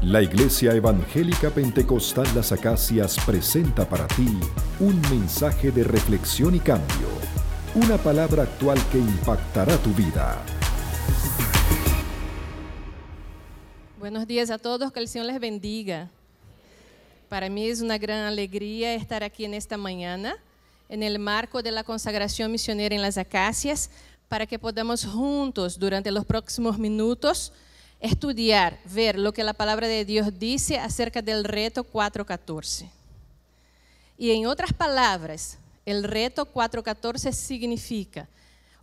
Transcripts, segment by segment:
La Iglesia Evangélica Pentecostal Las Acacias presenta para ti un mensaje de reflexión y cambio, una palabra actual que impactará tu vida. Buenos días a todos, que el Señor les bendiga. Para mí es una gran alegría estar aquí en esta mañana, en el marco de la consagración misionera en Las Acacias, para que podamos juntos, durante los próximos minutos, estudiar, ver lo que la palabra de Dios dice acerca del reto 414. Y en otras palabras, el reto 414 significa,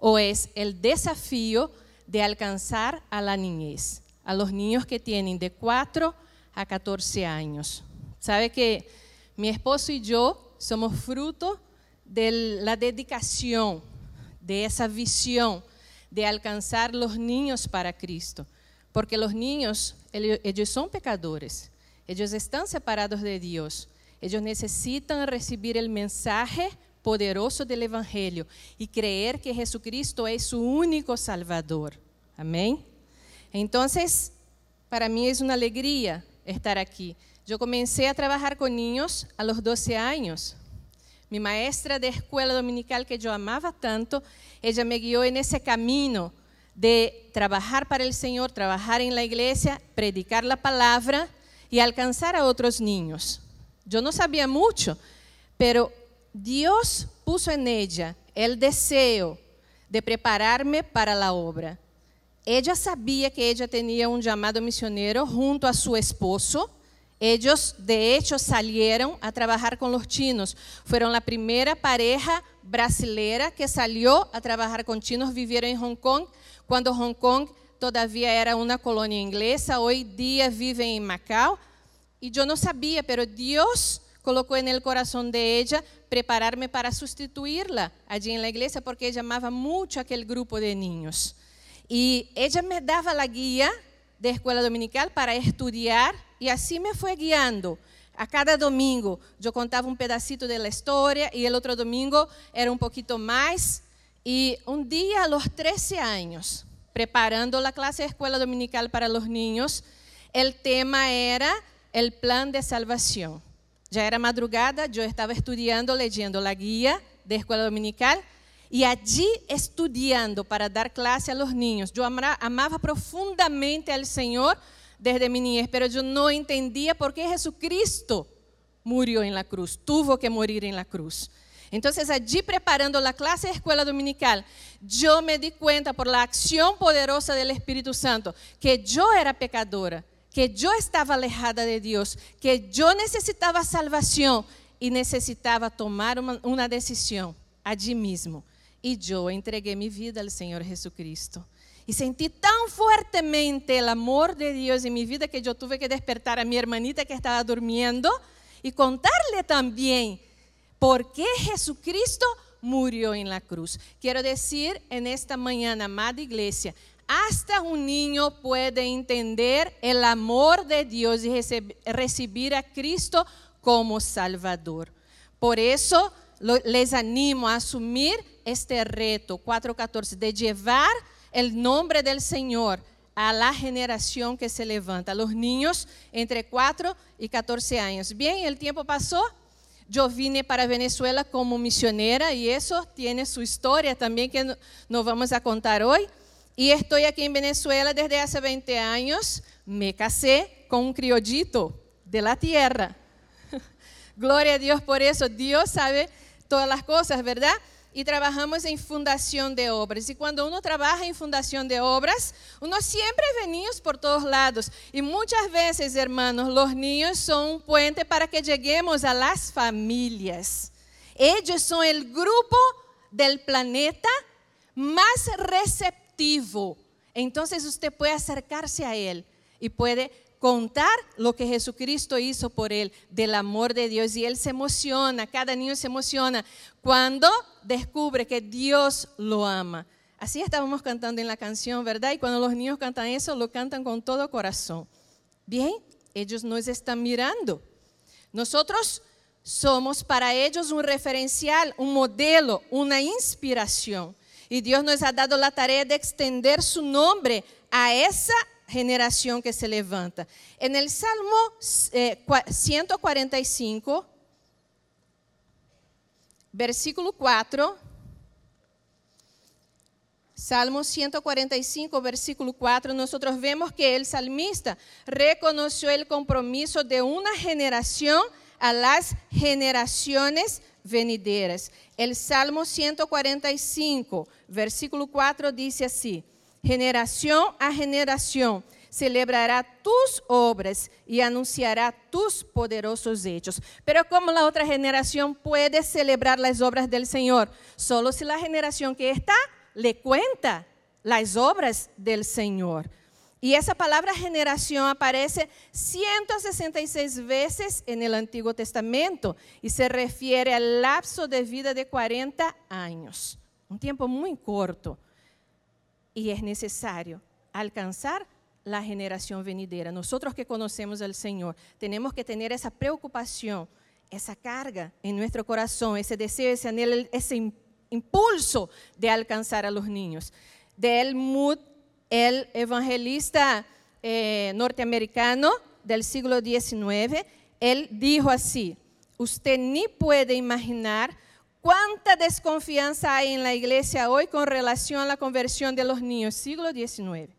o es el desafío de alcanzar a la niñez, a los niños que tienen de 4 a 14 años. Sabe que mi esposo y yo somos fruto de la dedicación, de esa visión de alcanzar los niños para Cristo. Porque los niños, ellos son pecadores, ellos están separados de Dios, ellos necesitan recibir el mensaje poderoso del Evangelio y creer que Jesucristo es su único Salvador. Amén. Entonces, para mí es una alegría estar aquí. Yo comencé a trabajar con niños a los 12 años. Mi maestra de escuela dominical, que yo amaba tanto, ella me guió en ese camino de trabajar para el Señor, trabajar en la iglesia, predicar la palabra y alcanzar a otros niños. Yo no sabía mucho, pero Dios puso en ella el deseo de prepararme para la obra. Ella sabía que ella tenía un llamado misionero junto a su esposo. Ellos, de hecho, salieron a trabajar con los chinos. Fueron la primera pareja brasilera que salió a trabajar con chinos. Vivieron en Hong Kong, cuando Hong Kong todavía era una colonia inglesa. Hoy día viven en Macao. Y yo no sabía, pero Dios colocó en el corazón de ella prepararme para sustituirla allí en la iglesia, porque ella amaba mucho aquel grupo de niños. Y ella me daba la guía de escuela dominical para estudiar, y así me fue guiando. A cada domingo yo contaba un pedacito de la historia y el otro domingo era un poquito más. Y un día a los 13 años, preparando la clase de escuela dominical para los niños, el tema era el plan de salvación. Ya era madrugada, yo estaba estudiando, leyendo la guía de escuela dominical, y allí estudiando para dar clase a los niños. Yo amaba profundamente al Señor desde mi niñez, pero yo no entendía por qué Jesucristo murió en la cruz, tuvo que morir en la cruz. Entonces, allí preparando la clase de escuela dominical, yo me di cuenta por la acción poderosa del Espíritu Santo que yo era pecadora, que yo estaba alejada de Dios, que yo necesitaba salvación y necesitaba tomar una decisión allí mismo. Y yo entregué mi vida al Señor Jesucristo. Y sentí tan fuertemente el amor de Dios en mi vida que yo tuve que despertar a mi hermanita que estaba durmiendo y contarle también por qué Jesucristo murió en la cruz. Quiero decir en esta mañana, amada iglesia, hasta un niño puede entender el amor de Dios y recibir a Cristo como Salvador. Por eso les animo a asumir este reto 414 de llevar el nombre del Señor a la generación que se levanta, a los niños entre 4 y 14 años. Bien, el tiempo pasó. Yo vine para Venezuela como misionera y eso tiene su historia también que nos vamos a contar hoy. Y estoy aquí en Venezuela desde hace 20 años. Me casé con un criollito de la tierra. Gloria a Dios por eso. Dios sabe todas las cosas, ¿verdad? Y trabajamos en fundación de obras. Y cuando uno trabaja en fundación de obras, uno siempre ve niños por todos lados. Y muchas veces, hermanos, los niños son un puente para que lleguemos a las familias. Ellos son el grupo del planeta más receptivo. Entonces usted puede acercarse a él y puede contar lo que Jesucristo hizo por él, del amor de Dios. Y él se emociona, cada niño se emociona cuando descubre que Dios lo ama. Así estábamos cantando en la canción, ¿verdad? Y cuando los niños cantan eso, lo cantan con todo corazón. Bien, ellos nos están mirando. Nosotros somos para ellos un referencial, un modelo, una inspiración. Y Dios nos ha dado la tarea de extender su nombre a esa generación que se levanta. En el Salmo 145, versículo 4, Salmo 145, versículo 4, nosotros vemos que el salmista reconoció el compromiso de una generación a las generaciones venideras. El Salmo 145, versículo 4 dice así: generación a generación celebrará tus obras y anunciará tus poderosos hechos. Pero ¿cómo la otra generación puede celebrar las obras del Señor? Solo si la generación que está le cuenta las obras del Señor. Y esa palabra generación aparece 166 veces en el Antiguo Testamento y se refiere al lapso de vida de 40 años. Un tiempo muy corto. Y es necesario alcanzar la generación venidera. Nosotros que conocemos al Señor tenemos que tener esa preocupación, esa carga en nuestro corazón, ese deseo, ese anhelo, ese impulso de alcanzar a los niños. Dale Moody, el evangelista norteamericano del siglo XIX, él dijo así: usted ni puede imaginar cuánta desconfianza hay en la iglesia hoy con relación a la conversión de los niños, siglo XIX.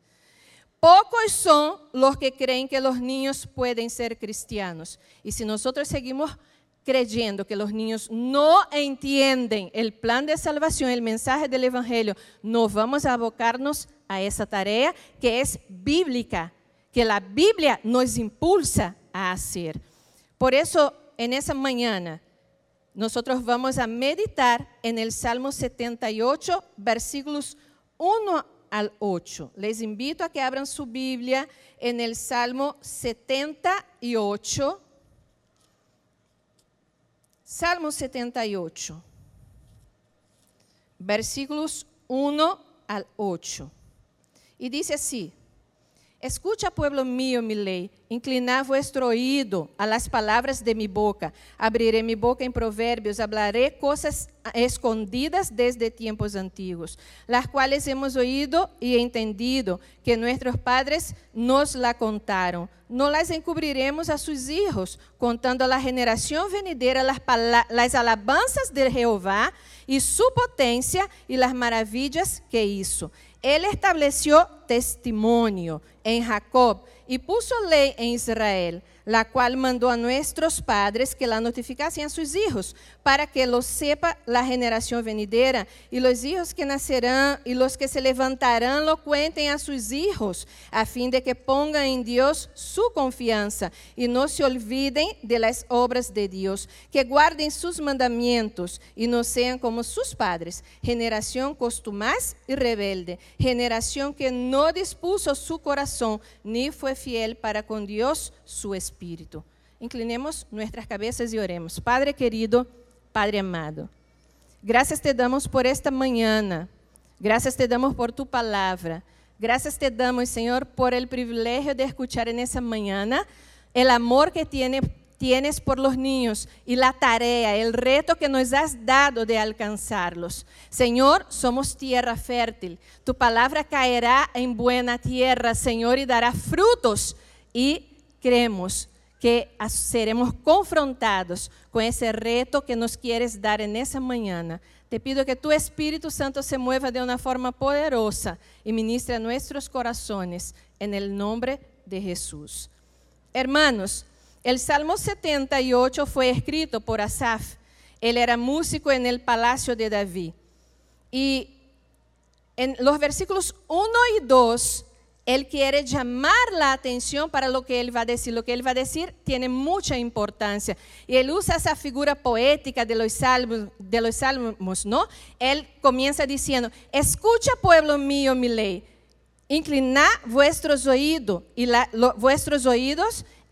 Pocos son los que creen que los niños pueden ser cristianos. Y si nosotros seguimos creyendo que los niños no entienden el plan de salvación, el mensaje del evangelio, no vamos a abocarnos a esa tarea que es bíblica, que la Biblia nos impulsa a hacer. Por eso, en esa mañana, nosotros vamos a meditar en el Salmo 78, versículos 1 al 8. Les invito a que abran su Biblia en el Salmo 78. Salmo 78, versículos 1 al 8. Y dice así: escucha, pueblo mío, mi ley, inclinad vuestro oído a las palabras de mi boca. Abriré mi boca en proverbios, hablaré cosas escondidas desde tiempos antiguos, las cuales hemos oído y entendido, que nuestros padres nos la contaron. No las encubriremos a sus hijos, contando a la generación venidera las alabanzas de Jehová y su potencia y las maravillas que hizo. Él estableció testimonio en Jacob y puso ley en Israel, la cual mandó a nuestros padres que la notificasen a sus hijos, para que lo sepa la generación venidera, y los hijos que nacerán y los que se levantarán lo cuenten a sus hijos, a fin de que pongan en Dios su confianza y no se olviden de las obras de Dios, que guarden sus mandamientos y no sean como sus padres, generación costumaz y rebelde, generación que no dispuso su corazón ni fue fiel para con Dios su espíritu. Inclinemos nuestras cabezas y oremos. Padre querido, Padre amado, gracias te damos por esta mañana, gracias te damos por tu palabra, gracias te damos, Señor, por el privilegio de escuchar en esa mañana el amor que tienes por los niños y la tarea, el reto que nos has dado de alcanzarlos. Señor, somos tierra fértil, tu palabra caerá en buena tierra, Señor, y dará frutos, y creemos que seremos confrontados con ese reto que nos quieres dar en esa mañana. Te pido que tu Espíritu Santo se mueva de una forma poderosa y ministre a nuestros corazones en el nombre de Jesús. Hermanos, el Salmo 78 fue escrito por Asaf. Él era músico en el palacio de David. Y en los versículos 1 y 2, él quiere llamar la atención para lo que él va a decir. Lo que él va a decir tiene mucha importancia. Y él usa esa figura poética de los salmos, ¿no? Él comienza diciendo: escucha, pueblo mío, mi ley. Inclinad vuestros oídos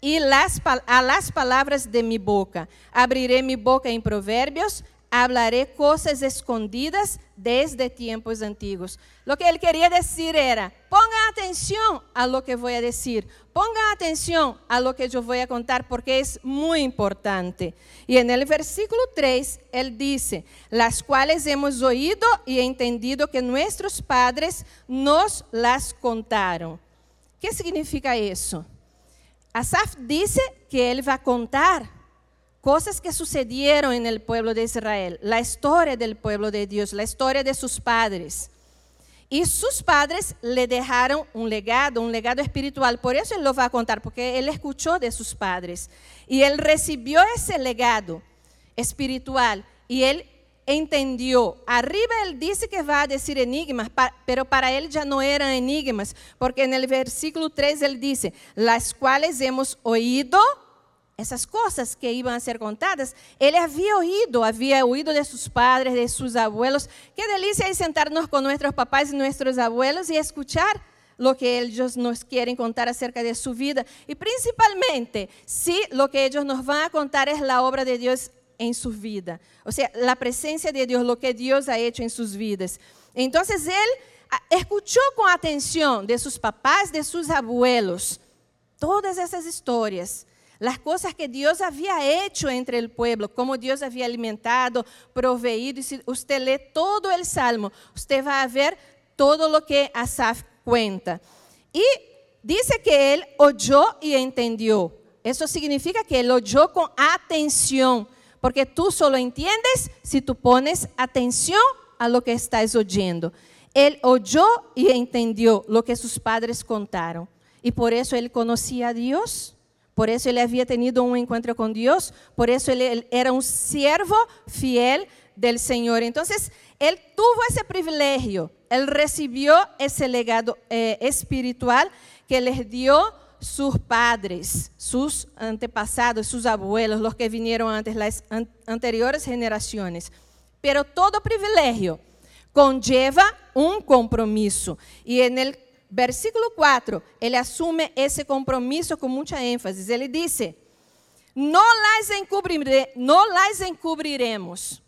y a las palabras de mi boca. Abriré mi boca en proverbios, hablaré cosas escondidas desde tiempos antiguos. Lo que él quería decir era: pongan atención a lo que voy a decir, pongan atención a lo que yo voy a contar, porque es muy importante. Y en el versículo 3, él dice: las cuales hemos oído y entendido que nuestros padres nos las contaron. ¿qué significa eso? Asaf dice que él va a contar cosas que sucedieron en el pueblo de Israel, la historia del pueblo de Dios, la historia de sus padres. Y sus padres le dejaron un legado espiritual. Por eso él lo va a contar, porque él escuchó de sus padres. Y él recibió ese legado espiritual y él entendió. Arriba él dice que va a decir enigmas, pero para él ya no eran enigmas, porque en el versículo 3 él dice, las cuales hemos oído. Esas cosas que iban a ser contadas, él había oído de sus padres, de sus abuelos. Qué delicia es sentarnos con nuestros papás y nuestros abuelos y escuchar lo que ellos nos quieren contar acerca de su vida. Y principalmente, si lo que ellos nos van a contar es la obra de Dios en su vida. O sea, la presencia de Dios, lo que Dios ha hecho en sus vidas. Entonces, él escuchó con atención de sus papás, de sus abuelos, todas esas historias. Las cosas que Dios había hecho entre el pueblo, como Dios había alimentado, proveído. Y si usted lee todo el Salmo, usted va a ver todo lo que Asaf cuenta. Y dice que él oyó y entendió. Eso significa que él oyó con atención, porque tú solo entiendes si tú pones atención a lo que estás oyendo. Él oyó y entendió lo que sus padres contaron. Y por eso él conocía a Dios. Por eso él había tenido un encuentro con Dios. Por eso él era un siervo fiel del Señor. Entonces, él tuvo ese privilegio. Él recibió ese legado espiritual que les dio sus padres, sus antepasados, sus abuelos, los que vinieron antes, las anteriores generaciones. Pero todo privilegio conlleva un compromiso. Y en el versículo 4, ele assume esse compromisso com muita ênfase. Ele disse, no las encubriremos.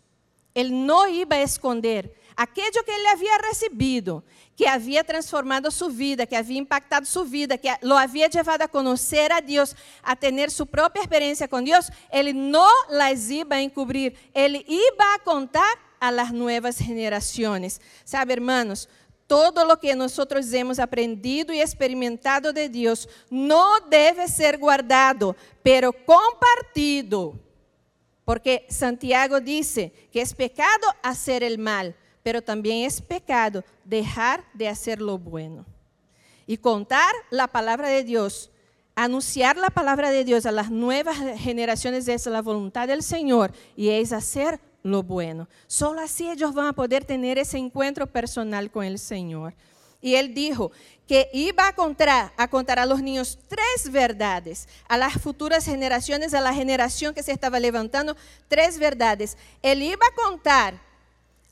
Ele não iba a esconder aquello que ele havia recebido, que havia transformado sua vida, que havia impactado sua vida, que lo havia levado a conhecer a Deus, a ter sua própria experiência com Deus. Ele não las iba a encubrir. Ele iba a contar a las nuevas generaciones. Sabe, hermanos, todo lo que nosotros hemos aprendido y experimentado de Dios no debe ser guardado, pero compartido. Porque Santiago dice que es pecado hacer el mal, pero también es pecado dejar de hacer lo bueno. Y contar la palabra de Dios, anunciar la palabra de Dios a las nuevas generaciones es la voluntad del Señor y es hacer lo bueno. Solo así ellos van a poder tener ese encuentro personal con el Señor. Y él dijo que iba a contar a los niños 3 verdades, a las futuras generaciones, a la generación que se estaba levantando, 3 verdades. Él iba a contar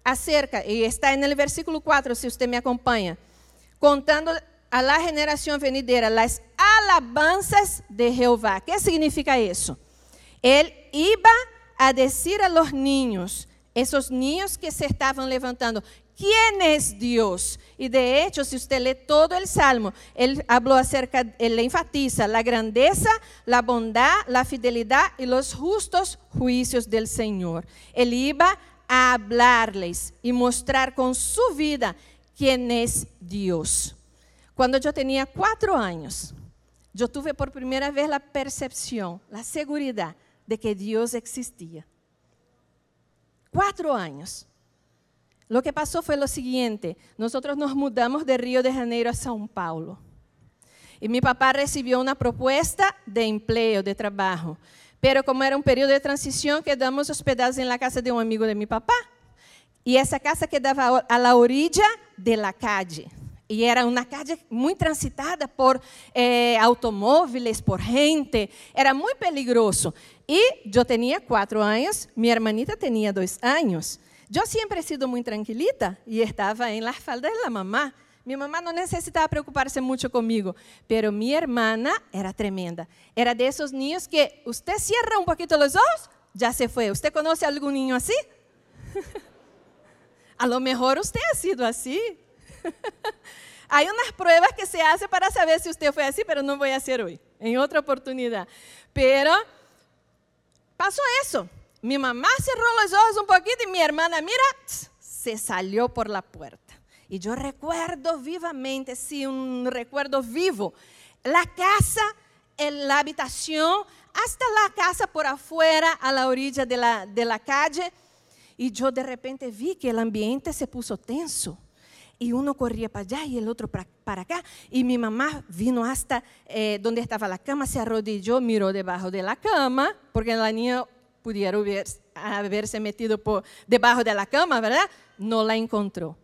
acerca, y está en el versículo 4, si usted me acompaña, contando a la generación venidera las alabanzas de Jehová. ¿Qué significa eso? Él iba a decir a los niños, esos niños que se estaban levantando, ¿quién es Dios? Y de hecho, si usted lee todo el Salmo, él habló acerca, él enfatiza la grandeza, la bondad, la fidelidad y los justos juicios del Señor. Él iba a hablarles y mostrar con su vida quién es Dios. Cuando yo tenía 4 años, yo tuve por primera vez la percepción, la seguridad de que Dios existía. 4 años. Lo que pasó fue lo siguiente. Nosotros nos mudamos de Río de Janeiro a São Paulo. Y mi papá recibió una propuesta de empleo, de trabajo. Pero como era un periodo de transición, quedamos hospedados en la casa de un amigo de mi papá. Y esa casa quedaba a la orilla de la calle. Y era una calle muy transitada por automóviles, por gente. Era muy peligroso. Y yo tenía 4 años, mi hermanita tenía 2 años. Yo siempre he sido muy tranquilita y estaba en la falda de la mamá. Mi mamá no necesitaba preocuparse mucho conmigo, pero mi hermana era tremenda. Era de esos niños que usted cierra un poquito los ojos, ya se fue. ¿Usted conoce a algún niño así? A lo mejor usted ha sido así. Hay unas pruebas que se hacen para saber si usted fue así, pero no voy a hacer hoy, en otra oportunidad. Pero pasó eso. Mi mamá cerró los ojos un poquito y mi hermana, mira, se salió por la puerta. Y yo recuerdo vivamente, sí, un recuerdo vivo, la casa, la habitación, hasta la casa por afuera, a la orilla de la calle. Y yo de repente vi que el ambiente se puso tenso. Y uno corría para allá y el otro para acá. Y mi mamá vino hasta donde estaba la cama, se arrodilló, miró debajo de la cama, porque la niña pudiera haberse metido debajo de la cama, ¿verdad? No la encontró.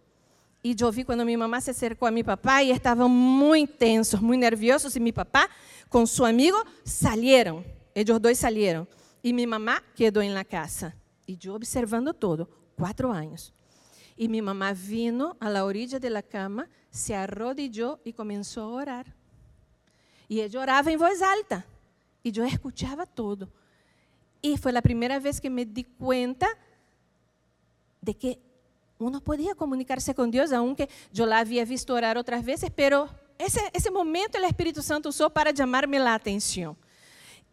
Y yo vi cuando mi mamá se acercó a mi papá y estaban muy tensos, muy nerviosos. Y mi papá con su amigo salieron, ellos dos salieron. Y mi mamá quedó en la casa. Y yo observando todo, 4 años. Y mi mamá vino a la orilla de la cama, se arrodilló y comenzó a orar. Y ella oraba en voz alta. Y yo escuchaba todo. Y fue la primera vez que me di cuenta de que uno podía comunicarse con Dios, aunque yo la había visto orar otras veces, pero ese momento el Espíritu Santo usó para llamarme la atención.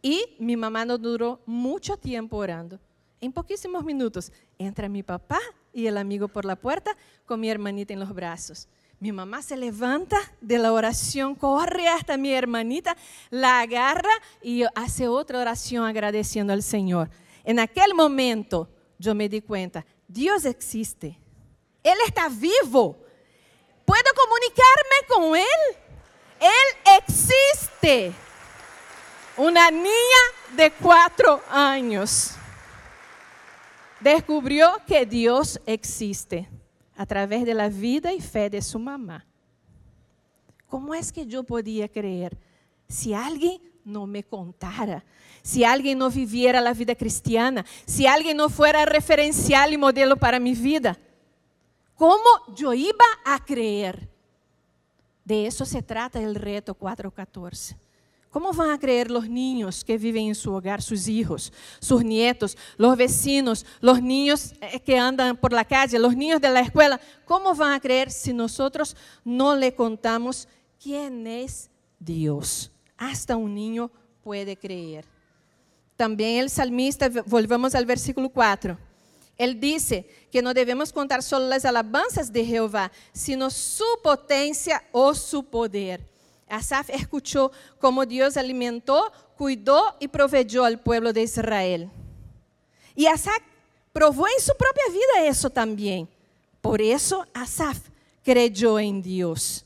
Y mi mamá no duró mucho tiempo orando. En poquísimos minutos entra mi papá y el amigo por la puerta con mi hermanita en los brazos. Mi mamá se levanta de la oración, corre hasta mi hermanita, la agarra y hace otra oración agradeciendo al Señor. En aquel momento yo me di cuenta, Dios existe. Él está vivo. ¿Puedo comunicarme con Él? Él existe. Una niña de 4 años descubrió que Dios existe a través de la vida y fe de su mamá. ¿Cómo es que yo podía creer si alguien no me contara? Si alguien no viviera la vida cristiana, si alguien no fuera referencial y modelo para mi vida, ¿cómo yo iba a creer? De eso se trata el reto 4.14. ¿Cómo van a creer los niños que viven en su hogar, sus hijos, sus nietos, los vecinos, los niños que andan por la calle, los niños de la escuela? ¿Cómo van a creer si nosotros no le contamos quién es Dios? Hasta un niño puede creer. También el salmista, volvamos al versículo 4. Él dice que no debemos contar solo las alabanzas de Jehová, sino su potencia o su poder. Asaf escuchó cómo Dios alimentó, cuidó y proveyó al pueblo de Israel. Y Asaf probó en su propia vida eso también. Por eso Asaf creyó en Dios.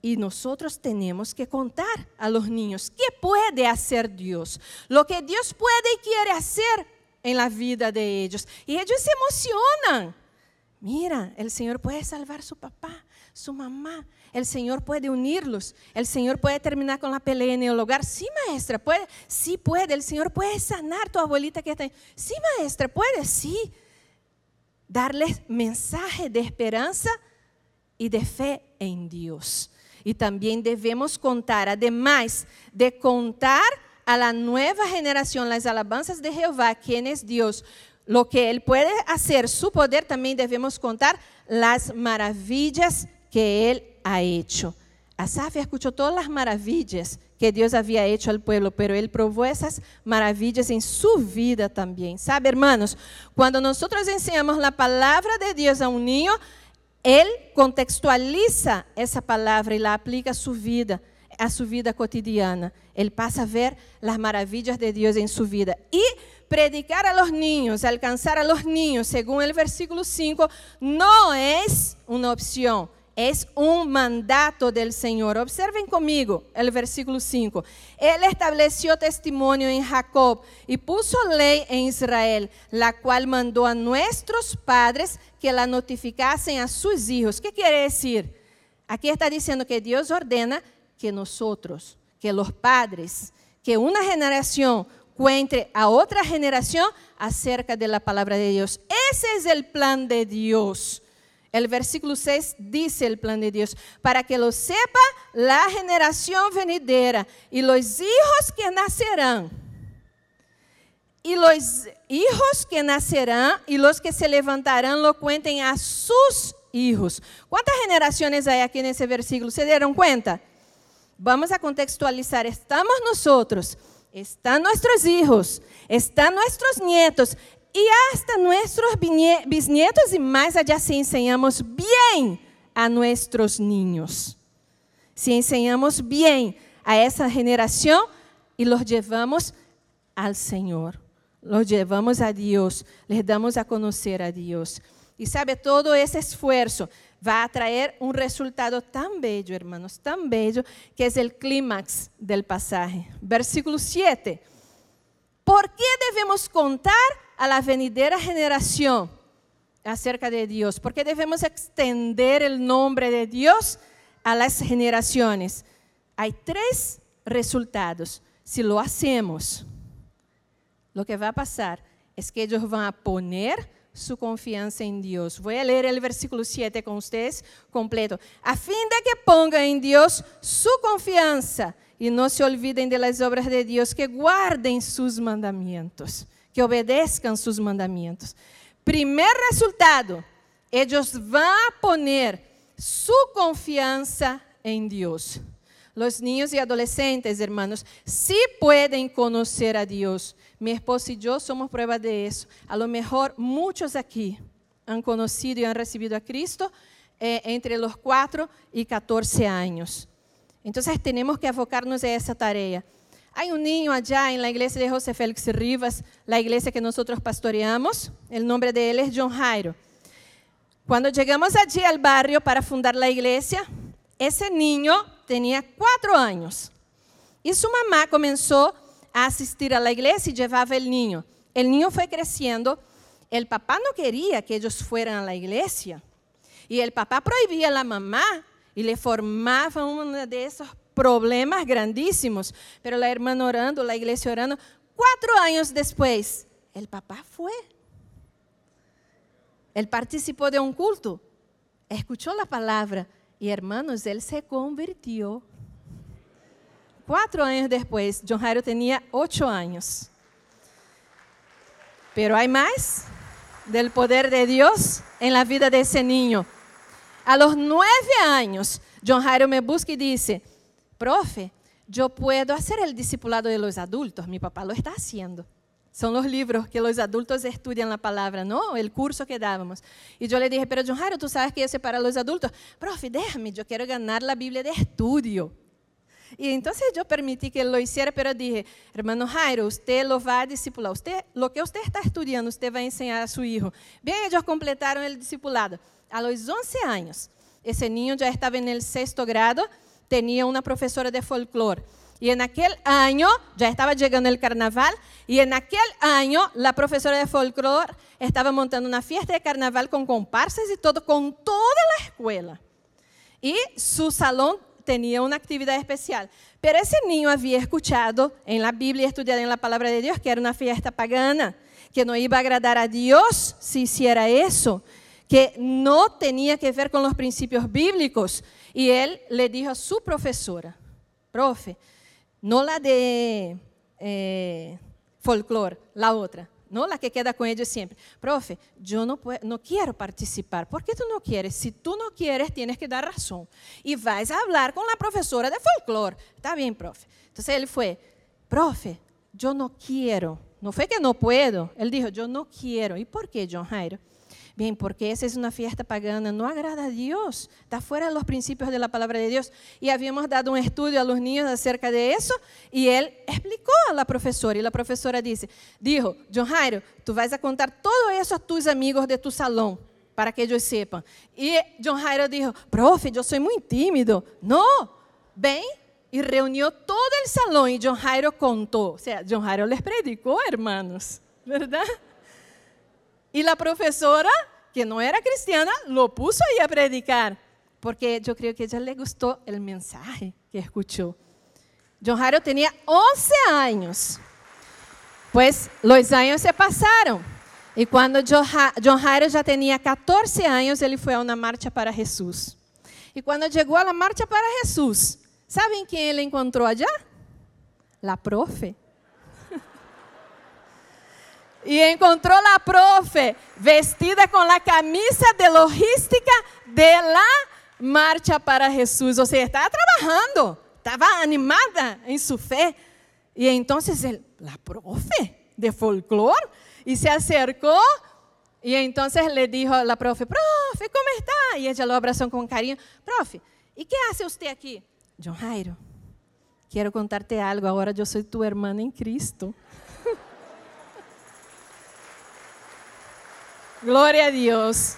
Y nosotros tenemos que contar a los niños qué puede hacer Dios, lo que Dios puede y quiere hacer en la vida de ellos. Y ellos se emocionan. Mira, el Señor puede salvar a su papá, su mamá. El Señor puede unirlos. El Señor puede terminar con la pelea en el hogar. Sí, maestra, puede. Sí, puede. El Señor puede sanar a tu abuelita que está ahí. Sí, maestra, puede. Sí. Darles mensaje de esperanza y de fe en Dios. Y también debemos contar, además de contar a la nueva generación las alabanzas de Jehová, quién es Dios, lo que Él puede hacer, su poder, también debemos contar las maravillas que Él ha hecho. Asaf escuchó todas las maravillas que Dios había hecho al pueblo, pero Él probó esas maravillas en su vida también. ¿Sabe, hermanos? Cuando nosotros enseñamos la palabra de Dios a un niño, Él contextualiza esa palabra y la aplica a su vida cotidiana. Él pasa a ver las maravillas de Dios en su vida. Y predicar a los niños, alcanzar a los niños, según el versículo 5, no es una opción, es un mandato del Señor. Observen conmigo el versículo 5. Él estableció testimonio en Jacob y puso ley en Israel, la cual mandó a nuestros padres que la notificasen a sus hijos. ¿Qué quiere decir? Aquí está diciendo que Dios ordena que nosotros, que los padres, que una generación cuente a otra generación acerca de la palabra de Dios. Ese es el plan de Dios. El versículo 6 dice el plan de Dios, para que lo sepa la generación venidera y los hijos que nacerán. Y los hijos que nacerán y los que se levantarán lo cuenten a sus hijos. ¿Cuántas generaciones hay aquí en ese versículo? ¿Se dieron cuenta? Vamos a contextualizar. Estamos nosotros, están nuestros hijos, están nuestros nietos y hasta nuestros bisnietos y más allá si enseñamos bien a nuestros niños. Si enseñamos bien a esa generación y los llevamos al Señor, los llevamos a Dios, les damos a conocer a Dios. Y sabe, todo ese esfuerzo va a traer un resultado tan bello, hermanos, tan bello, que es el clímax del pasaje. Versículo 7. ¿Por qué debemos contar a la venidera generación acerca de Dios? ¿Por qué debemos extender el nombre de Dios a las generaciones? Hay 3 resultados. Si lo hacemos, lo que va a pasar es que ellos van a poner su confianza en Dios. Voy a leer el versículo 7 con ustedes completo. A fin de que pongan en Dios su confianza y no se olviden de las obras de Dios, que guarden sus mandamientos, que obedezcan sus mandamientos. Primer resultado, ellos van a poner su confianza en Dios. Los niños y adolescentes, hermanos, sí pueden conocer a Dios. Mi esposo y yo somos prueba de eso. A lo mejor muchos aquí han conocido y han recibido a Cristo entre los 4 y 14 años. Entonces tenemos que enfocarnos en esa tarea. Hay un niño allá en la iglesia de José Félix Rivas, la iglesia que nosotros pastoreamos. El nombre de él es John Jairo. Cuando llegamos allí al barrio para fundar la iglesia, ese niño tenía 4 años. Y su mamá comenzó a asistir a la iglesia y llevaba el niño. El niño fue creciendo. El papá no quería que ellos fueran a la iglesia. Y el papá prohibía a la mamá y le formaba uno de esos problemas grandísimos. Pero la hermana orando, la iglesia orando. 4 años después, el papá fue. Él participó de un culto, escuchó la palabra y, hermanos, él se convirtió. 4 años después, John Jairo tenía 8 años. Pero hay más del poder de Dios en la vida de ese niño. A los 9 años, John Jairo me busca y dice, profe, yo puedo hacer el discipulado de los adultos. Mi papá lo está haciendo. Son los libros que los adultos estudian la palabra, ¿no? El curso que dábamos. Y yo le dije, pero John Jairo, ¿tú sabes que eso es para los adultos? Profe, déjame, yo quiero ganar la Biblia de estudio. Y entonces yo permití que él lo hiciera, pero dije, hermano Jairo, usted lo va a discipular. Lo que usted está estudiando, usted va a enseñar a su hijo. Bien, ellos completaron el discipulado. A los 11 años, ese niño ya estaba en el 6º grado, tenía una profesora de folclore. Y en aquel año, ya estaba llegando el carnaval, y en aquel año la profesora de folclore estaba montando una fiesta de carnaval con comparsas y todo, con toda la escuela. Y su salón tenía una actividad especial. Pero ese niño había escuchado en la Biblia, estudiado en la palabra de Dios, que era una fiesta pagana, que no iba a agradar a Dios si hiciera eso, que no tenía que ver con los principios bíblicos. Y él le dijo a su profesora, profe, no la de folclore, la otra, no la que queda con ellos siempre. Profe, yo no quiero participar. ¿Por qué tú no quieres? Si tú no quieres, tienes que dar razón. Y vas a hablar con la profesora de folclore. Está bien, profe. Entonces él fue, profe, yo no quiero. No fue que no puedo. Él dijo, yo no quiero. ¿Y por qué, John Jairo? Bien, porque esa es una fiesta pagana, no agrada a Dios, está fuera de los principios de la palabra de Dios. Y habíamos dado un estudio a los niños acerca de eso, y él explicó a la profesora, y la profesora dijo, John Jairo, tú vas a contar todo eso a tus amigos de tu salón, para que ellos sepan. Y John Jairo dijo, profe, yo soy muy tímido. No, ven, y reunió todo el salón, y John Jairo contó. O sea, John Jairo les predicó, hermanos, ¿verdad? Y la profesora, que no era cristiana, lo puso ahí a predicar, porque yo creo que a ella le gustó el mensaje que escuchó. John Jairo tenía 11 años. Pues los años se pasaron. Y cuando John Jairo ya tenía 14 años, ele fue a una marcha para Jesús. Y cuando llegó a la marcha para Jesús, ¿saben quién él encontró allá? La profe. Y encontró la profe vestida con la camisa de logística de la marcha para Jesús. O sea, estaba trabajando, estaba animada en su fe. Y entonces la profe de folclore Y se acercó y entonces le dijo a la profe, profe, ¿cómo está? Y ella lo abrazó con cariño. Profe, ¿y qué hace usted aquí? John Jairo, quiero contarte algo, ahora yo soy tu hermana en Cristo. Gloria a Dios.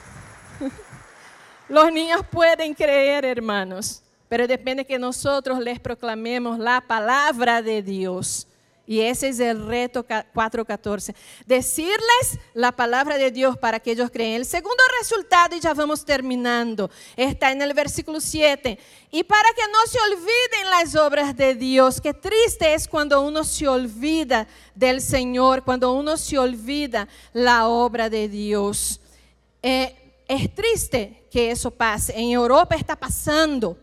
Los niños pueden creer, hermanos, pero depende que nosotros les proclamemos la palabra de Dios. Y ese es el reto 4:14. Decirles la palabra de Dios para que ellos creen. El segundo resultado, y ya vamos terminando, está en el versículo 7. Y para que no se olviden las obras de Dios. Qué triste es cuando uno se olvida del Señor, cuando uno se olvida la obra de Dios. Es triste que eso pase. En Europa está pasando,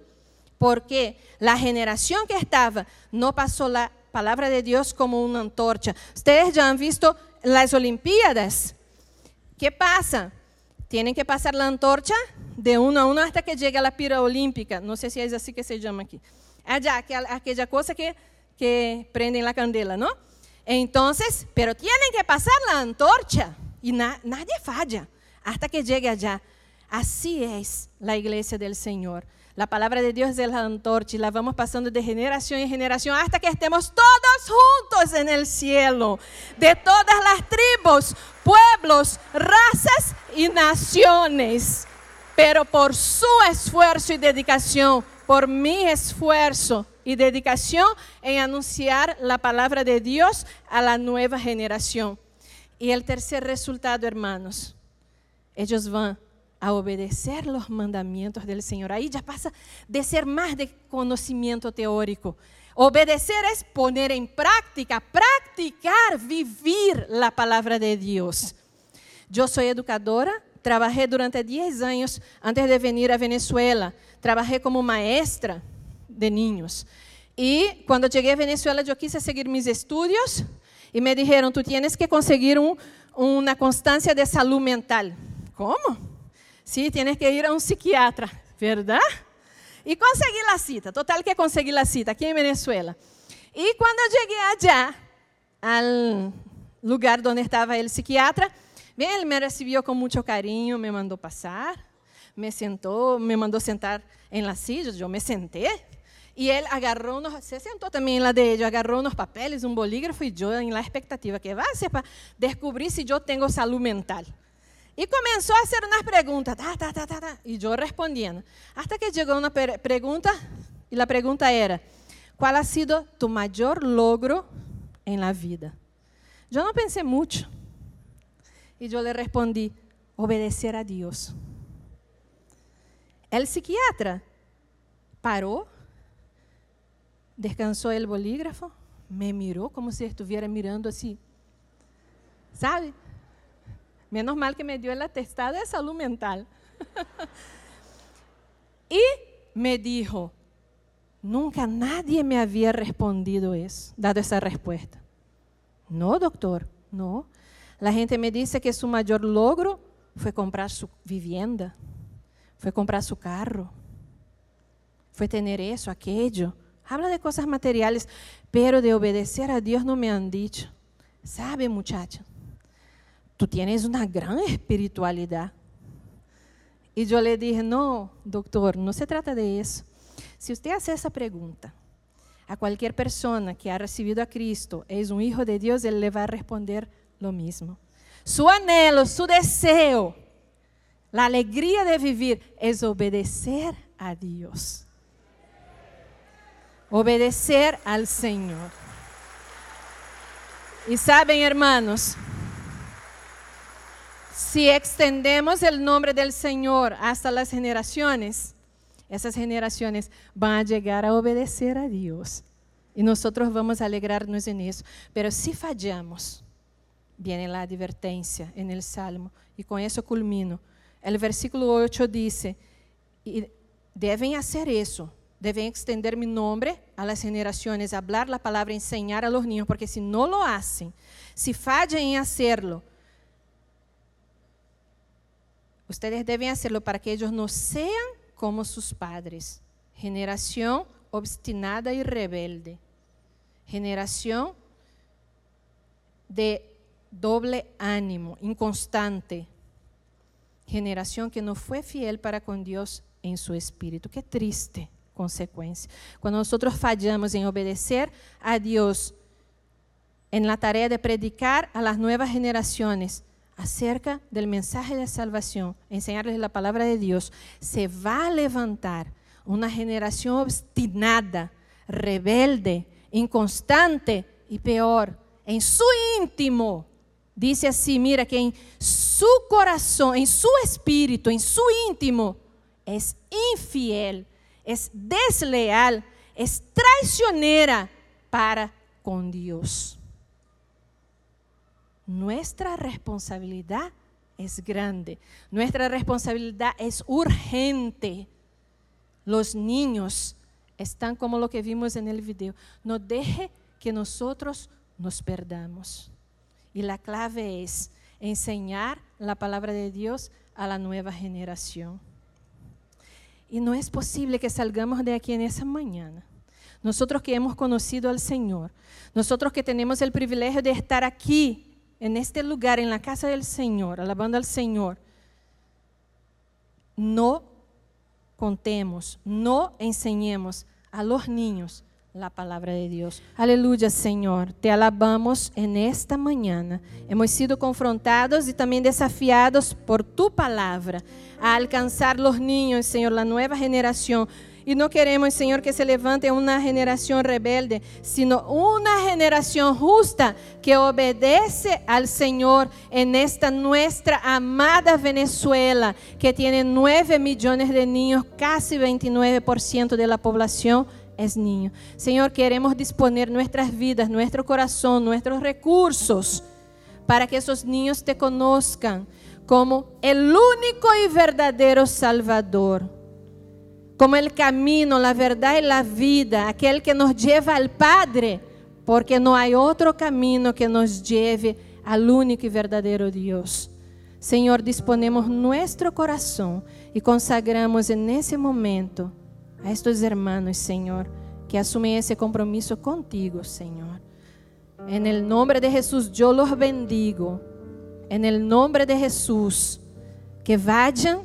porque la generación que estaba no pasó la palabra de Dios como una antorcha. Ustedes ya han visto las Olimpiadas. ¿Qué pasa? Tienen que pasar la antorcha de uno a uno hasta que llegue a la pira olímpica. No sé si es así que se llama aquí. Allá, aquella cosa que prenden la candela, ¿no? Entonces, pero tienen que pasar la antorcha y nadie falla hasta que llegue allá. Así es la iglesia del Señor. La palabra de Dios es la antorcha y la vamos pasando de generación en generación hasta que estemos todos juntos en el cielo. De todas las tribus, pueblos, razas y naciones. Pero por su esfuerzo y dedicación, por mi esfuerzo y dedicación en anunciar la palabra de Dios a la nueva generación. Y el tercer resultado, hermanos, ellos van a obedecer los mandamientos del Señor. Ahí ya pasa de ser más de conocimiento teórico. Obedecer es poner en práctica, practicar, vivir la palabra de Dios. Yo soy educadora, trabajé durante 10 años antes de venir a Venezuela. Trabajé como maestra de niños. Y cuando llegué a Venezuela yo quise seguir mis estudios y me dijeron, tú tienes que conseguir una constancia de salud mental. ¿Cómo? Sí, tienes que ir a un psiquiatra, ¿verdad? Y conseguí la cita, total que conseguí la cita aquí en Venezuela. Y cuando llegué allá, al lugar donde estaba el psiquiatra, bien, él me recibió con mucho cariño, me mandó pasar, me sentó, me mandó sentar en la silla, yo me senté. Y él se sentó también en la de ellos, agarró unos papeles, un bolígrafo y yo en la expectativa que va a ser para descubrir si yo tengo salud mental. Y comenzó a hacer unas preguntas, y yo respondiendo. Hasta que llegó una pregunta, y la pregunta era, ¿cuál ha sido tu mayor logro en la vida? Yo no pensé mucho. Y yo le respondí, obedecer a Dios. El psiquiatra paró, descansó el bolígrafo, me miró como si estuviera mirando así, ¿sabe? Menos mal que me dio el atestado de salud mental. Y me dijo, nunca nadie me había respondido eso, dado esa respuesta. No, doctor, no. La gente me dice que su mayor logro fue comprar su vivienda, fue comprar su carro, fue tener eso, aquello. Habla de cosas materiales, pero de obedecer a Dios no me han dicho. ¿Sabe, muchacha? Tú tienes una gran espiritualidad. Y yo le dije, no, doctor, no se trata de eso. Si usted hace esa pregunta a cualquier persona que ha recibido a Cristo, es un hijo de Dios, él le va a responder lo mismo. Su anhelo, su deseo, la alegría de vivir es obedecer a Dios. Obedecer al Señor. Y saben, hermanos, si extendemos el nombre del Señor hasta las generaciones, esas generaciones van a llegar a obedecer a Dios. Y nosotros vamos a alegrarnos en eso. Pero si fallamos, viene la advertencia en el Salmo. Y con eso culmino. El versículo 8 dice, y deben hacer eso. Deben extender mi nombre a las generaciones, hablar la palabra, enseñar a los niños. Porque si no lo hacen, si fallan en hacerlo, ustedes deben hacerlo para que ellos no sean como sus padres. Generación obstinada y rebelde. Generación de doble ánimo, inconstante. Generación que no fue fiel para con Dios en su espíritu. Qué triste consecuencia. Cuando nosotros fallamos en obedecer a Dios en la tarea de predicar a las nuevas generaciones acerca del mensaje de salvación, enseñarles la palabra de Dios, se va a levantar una generación obstinada, rebelde, inconstante y peor, en su íntimo. Dice así, mira que en su corazón, en su espíritu, en su íntimo, es infiel, es desleal, es traicionera para con Dios. Nuestra responsabilidad es grande, nuestra responsabilidad es urgente. Los niños están como lo que vimos en el video. No deje que nosotros nos perdamos. Y la clave es enseñar la palabra de Dios a la nueva generación. Y no es posible que salgamos de aquí en esa mañana. Nosotros que hemos conocido al Señor, nosotros que tenemos el privilegio de estar aquí, en este lugar, en la casa del Señor, alabando al Señor, no contemos, no enseñemos a los niños la palabra de Dios. Aleluya, Señor. Te alabamos en esta mañana. Hemos sido confrontados y también desafiados por tu palabra a alcanzar los niños, Señor, la nueva generación. Y no queremos, Señor, que se levante una generación rebelde, sino una generación justa que obedece al Señor en esta nuestra amada Venezuela, que tiene 9 millones de niños, casi 29% de la población es niño. Señor, queremos disponer nuestras vidas, nuestro corazón, nuestros recursos, para que esos niños te conozcan como el único y verdadero Salvador, como el camino, la verdad y la vida, aquel que nos lleva al Padre, porque no hay otro camino que nos lleve al único y verdadero Dios. Señor, disponemos nuestro corazón y consagramos en ese momento a estos hermanos, Señor, que asumen ese compromiso contigo, Señor. En el nombre de Jesús yo los bendigo. En el nombre de Jesús, que vayan,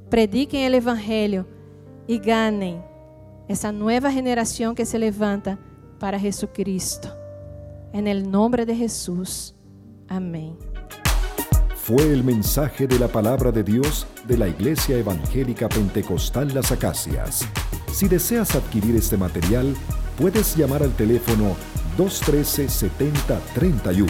prediquen el Evangelio y ganen esa nueva generación que se levanta para Jesucristo. En el nombre de Jesús. Amén. Fue el mensaje de la palabra de Dios de la Iglesia Evangélica Pentecostal Las Acacias. Si deseas adquirir este material, puedes llamar al teléfono 213-7031.